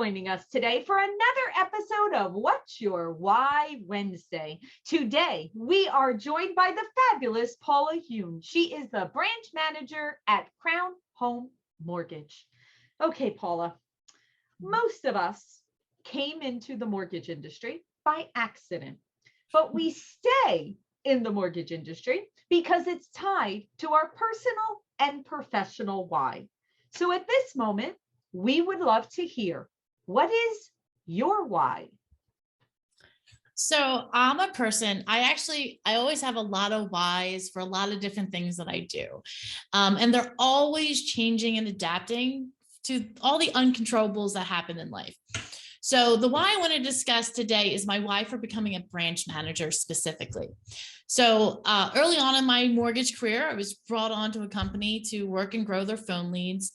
joining us today for another episode of What's Your Why Wednesday. Today, we are joined by the fabulous Paula Huhn. She is the branch manager at Crown Home Mortgage. Okay, Paula, most of us came into the mortgage industry by accident, but we stay in the mortgage industry because it's tied to our personal and professional why. So at this moment, we would love to hear, what is your why? So I'm a person, I always have a lot of whys for a lot of different things that I do. And they're always changing and adapting to all the uncontrollables that happen in life. So the why I want to discuss today is my why for becoming a branch manager specifically. So early on in my mortgage career, I was brought on to a company to work and grow their phone leads,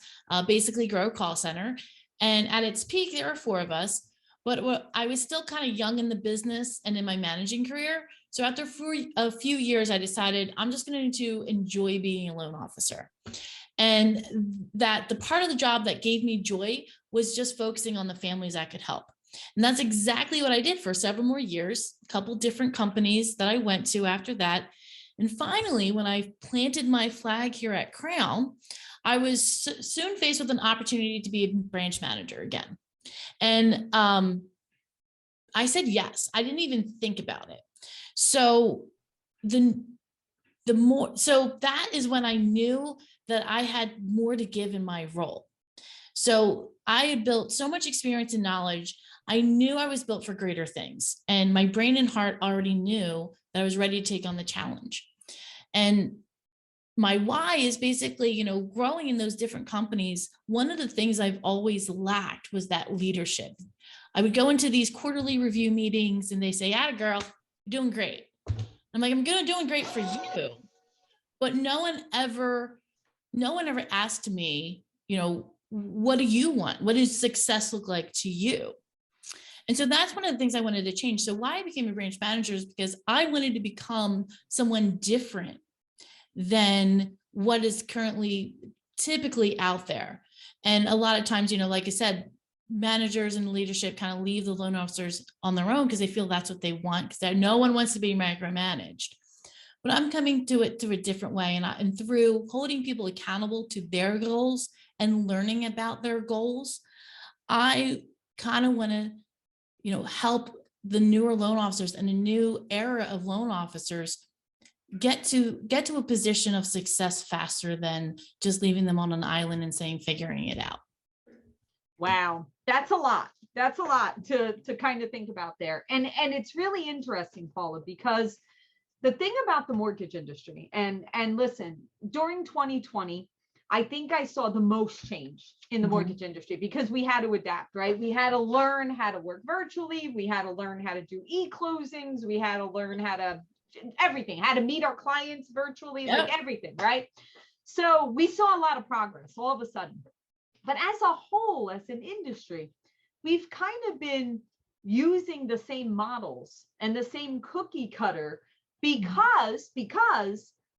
basically grow a call center. And at its peak, there were 4 of us, but I was still kind of young in the business and in my managing career. So after a few years, I decided I'm just going to enjoy being a loan officer. And that the part of the job that gave me joy was just focusing on the families I could help. And that's exactly what I did for several more years, a couple different companies that I went to after that. And finally, when I planted my flag here at Crown, I was soon faced with an opportunity to be a branch manager again. And I said yes. I didn't even think about it. So so that is when I knew that I had more to give in my role. So I had built so much experience and knowledge. I knew I was built for greater things, and my brain and heart already knew that I was ready to take on the challenge. And my why is basically, growing in those different companies. One of the things I've always lacked was that leadership. I would go into these quarterly review meetings and they say, "Atta girl, you're doing great." I'm like, "I'm doing great for you." But no one ever asked me, what do you want? What does success look like to you? And so that's one of the things I wanted to change. So why I became a branch manager is because I wanted to become someone different than what is currently typically out there. And a lot of times, like I said, managers and leadership kind of leave the loan officers on their own because they feel that's what they want, because no one wants to be micromanaged. But I'm coming to it through a different way, and through holding people accountable to their goals and learning about their goals. I kind of want to, help the newer loan officers and a new era of loan officers get to a position of success faster than just leaving them on an island and saying figuring it out. Wow, that's a lot. That's a lot to kind of think about there. And it's really interesting, Paula, because the thing about the mortgage industry, and listen, during 2020, I think I saw the most change in the mortgage industry because we had to adapt, right? We had to learn how to work virtually. We had to learn how to do e-closings. We had to learn how to meet our clients virtually, like everything, right? So we saw a lot of progress all of a sudden. But as a whole, as an industry, we've kind of been using the same models and the same cookie cutter because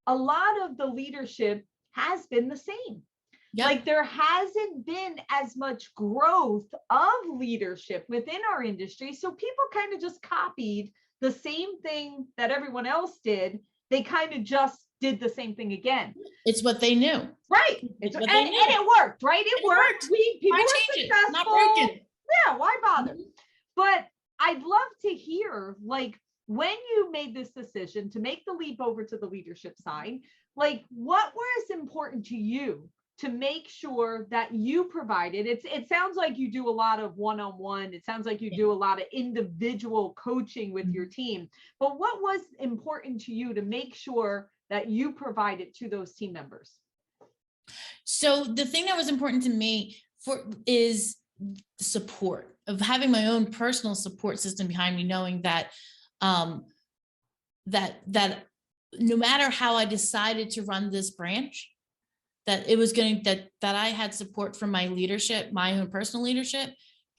a lot of the leadership has been the same. Yep. Like there hasn't been as much growth of leadership within our industry. So people kind of just copied the same thing that everyone else did. They kind of just did the same thing again. It's what they knew. Right. And it worked, right? It worked. People were successful. Not broken. Yeah, why bother? But I'd love to hear, like, when you made this decision to make the leap over to the leadership side, like what was important to you to make sure that you provided? It sounds like you do a lot of one-on-one. It sounds like you do a lot of individual coaching with your team. But what was important to you to make sure that you provided to those team members? So the thing that was important to me is the support of having my own personal support system behind me, knowing that that no matter how I decided to run this branch, that it was that I had support from my leadership, my own personal leadership,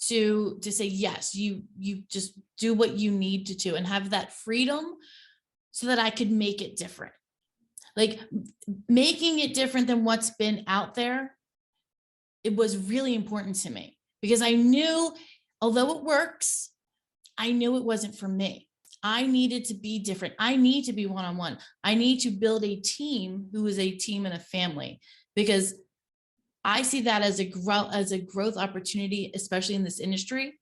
to say, yes, you just do what you need to do, and have that freedom so that I could make it different. Like making it different than what's been out there, it was really important to me, because I knew, although it works, I knew it wasn't for me. I needed to be different. I need to be one-on-one. I need to build a team who is a team and a family, because I see that as a growth opportunity, especially in this industry,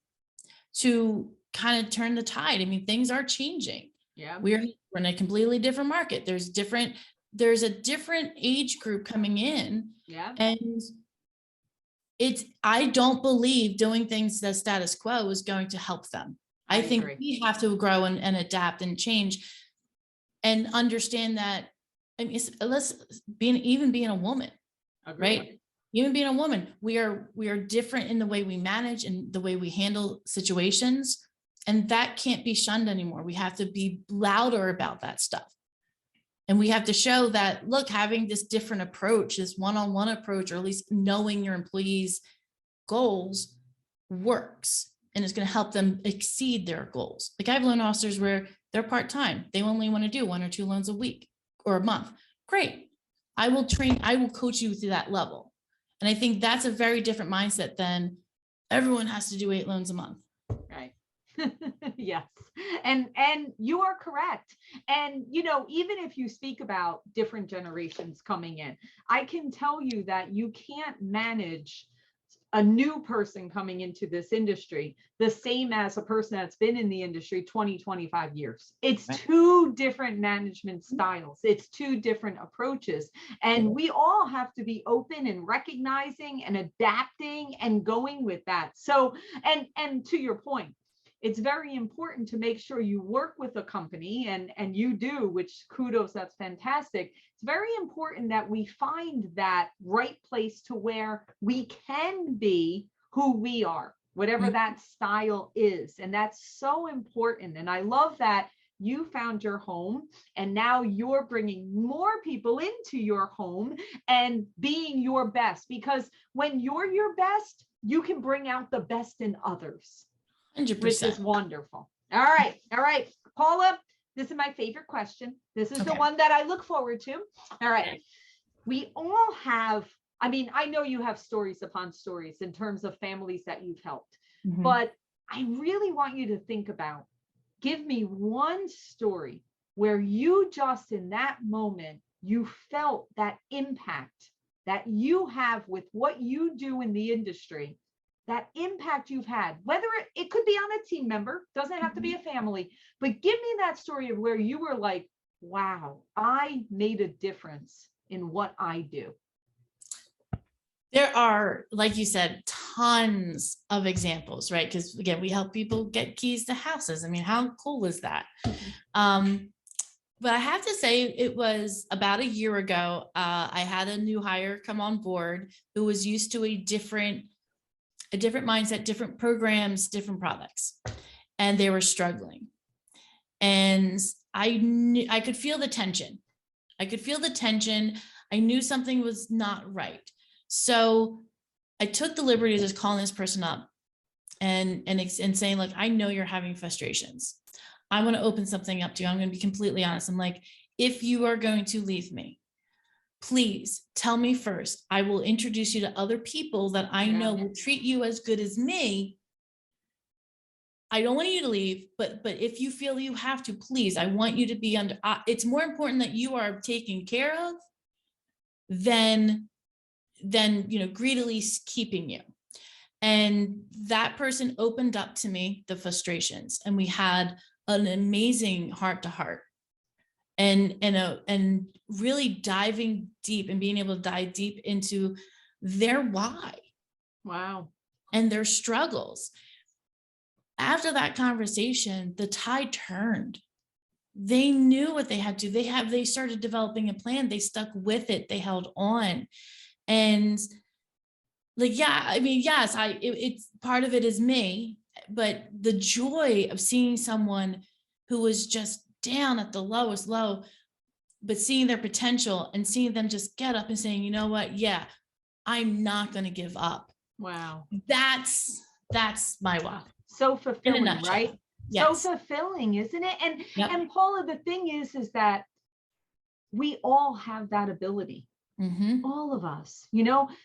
to kind of turn the tide. I mean, things are changing. Yeah. We're in a completely different market. There's a different age group coming in. Yeah. And I don't believe doing things the status quo is going to help them. I think agree. we have to grow and adapt and change and understand that. I mean, even being a woman, right? Even being a woman, we are different in the way we manage and the way we handle situations. And that can't be shunned anymore. We have to be louder about that stuff. And we have to show that, look, having this different approach, this one-on-one approach, or at least knowing your employees' goals works. And it's going to help them exceed their goals. Like, I have loan officers where they're part-time. They only want to do 1 or 2 loans a week or a month. Great. I will coach you through that level. And I think that's a very different mindset than everyone has to do 8 loans a month. Right. Yes. And you are correct. And, even if you speak about different generations coming in, I can tell you that you can't manage a new person coming into this industry the same as a person that's been in the industry 20, 25 years. It's two different management styles. It's two different approaches. And we all have to be open and recognizing and adapting and going with that. So, and to your point, it's very important to make sure you work with a company, and you do, which kudos, that's fantastic. It's very important that we find that right place to where we can be who we are, whatever that style is. And that's so important. And I love that you found your home, and now you're bringing more people into your home and being your best, because when you're your best, you can bring out the best in others. 100%. Which is wonderful. All right. Paula, this is my favorite question. This is the one that I look forward to. All right. We all have, I know you have stories upon stories in terms of families that you've helped, but I really want you to think about, give me one story where you just in that moment, you felt that impact that you have with what you do in the industry, that impact you've had, whether it could be on a team member, doesn't have to be a family, but give me that story of where you were like, wow, I made a difference in what I do. There are, like you said, tons of examples, right? Because again, we help people get keys to houses. I mean, how cool is that? But I have to say, it was about a year ago, I had a new hire come on board who was used to a different mindset, different programs, different products, and they were struggling. And I could feel the tension. I knew something was not right. So I took the liberty of just calling this person up and saying, look, I know you're having frustrations. I want to open something up to you. I'm going to be completely honest. I'm like, if you are going to leave me, please tell me first. I will introduce you to other people that I know will treat you as good as me. I don't want you to leave, but if you feel you have to, please, I want you to be under, it's more important that you are taken care of than greedily keeping you. And that person opened up to me the frustrations, and we had an amazing heart to heart. And really diving deep and being able to dive deep into their why. Wow. And their struggles. After that conversation, the tide turned. They knew what they had to. They started developing a plan. They stuck with it. They held on. And yes, it's part of it is me, but the joy of seeing someone who was just down at the lowest low, but seeing their potential and seeing them just get up and saying, you know what? Yeah, I'm not going to give up. Wow. That's my why. So fulfilling, right? Yes. So fulfilling, isn't it? And Paula, the thing is that we all have that ability. All of us,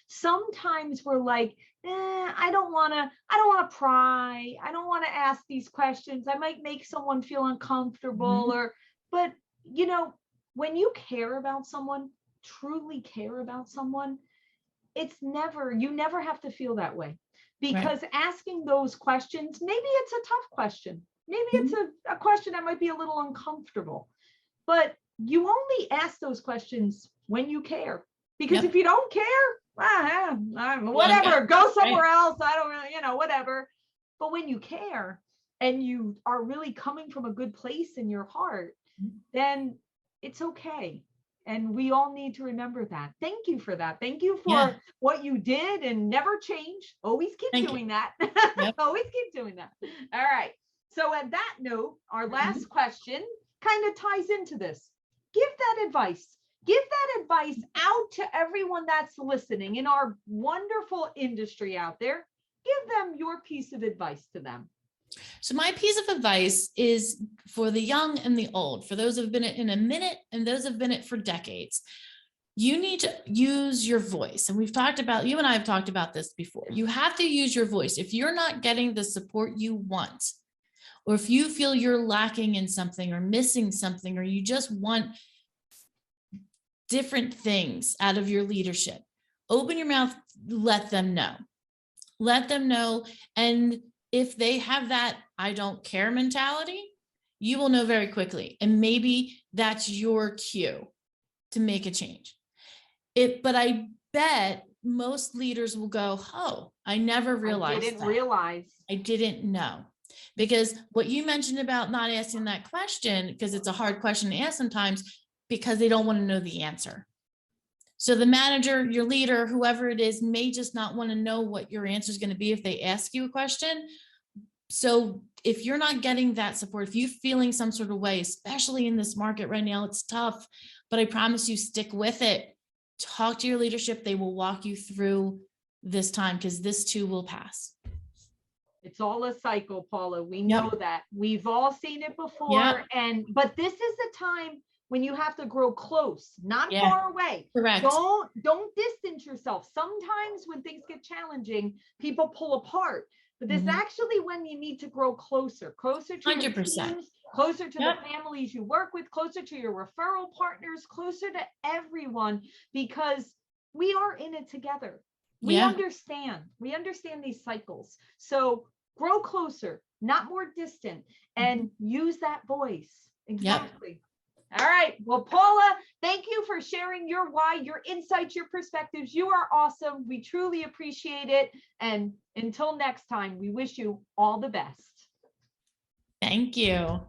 sometimes we're like, I don't want to pry. I don't want to ask these questions. I might make someone feel uncomfortable but when you care about someone, truly care about someone, you never have to feel that way, because asking those questions, maybe it's a tough question. Maybe it's a question that might be a little uncomfortable, but you only ask those questions when you care. Because if you don't care, whatever, go somewhere else. I don't really, whatever. But when you care and you are really coming from a good place in your heart, then it's okay. And we all need to remember that. Thank you for that. Thank you for what you did and never change. Always keep doing that. Always keep doing that. All right. So at that note, our last question kind of ties into this. Give that advice. Give that advice out to everyone that's listening in our wonderful industry out there. Give them your piece of advice to them. So my piece of advice is for the young and the old, for those who have been in a minute and those who have been it for decades. You need to use your voice. And you and I have talked about this before. You have to use your voice. If you're not getting the support you want, or if you feel you're lacking in something or missing something, or you just want different things out of your leadership, open your mouth, let them know. Let them know. And if they have that I don't care mentality, you will know very quickly. And maybe that's your cue to make a change. But I bet most leaders will go, oh, I never realized I didn't know. Because what you mentioned about not asking that question, because it's a hard question to ask sometimes, because they don't want to know the answer. So the manager, your leader, whoever it is, may just not want to know what your answer is going to be if they ask you a question. So if you're not getting that support, if you're feeling some sort of way, especially in this market right now, it's tough, but I promise you, stick with it. Talk to your leadership. They will walk you through this time, because this too will pass. It's all a cycle, Paula. We know that. We've all seen it before. But this is the time when you have to grow close, not far away. Correct. Don't distance yourself. Sometimes when things get challenging, people pull apart. But this is actually when you need to grow closer to 100%. Your teams, closer to the families you work with, closer to your referral partners, closer to everyone, because we are in it together. We understand these cycles. So grow closer, not more distant, and use that voice. Exactly. All right. Well, Paula, thank you for sharing your why, your insights, your perspectives. You are awesome. We truly appreciate it. And until next time, we wish you all the best. Thank you.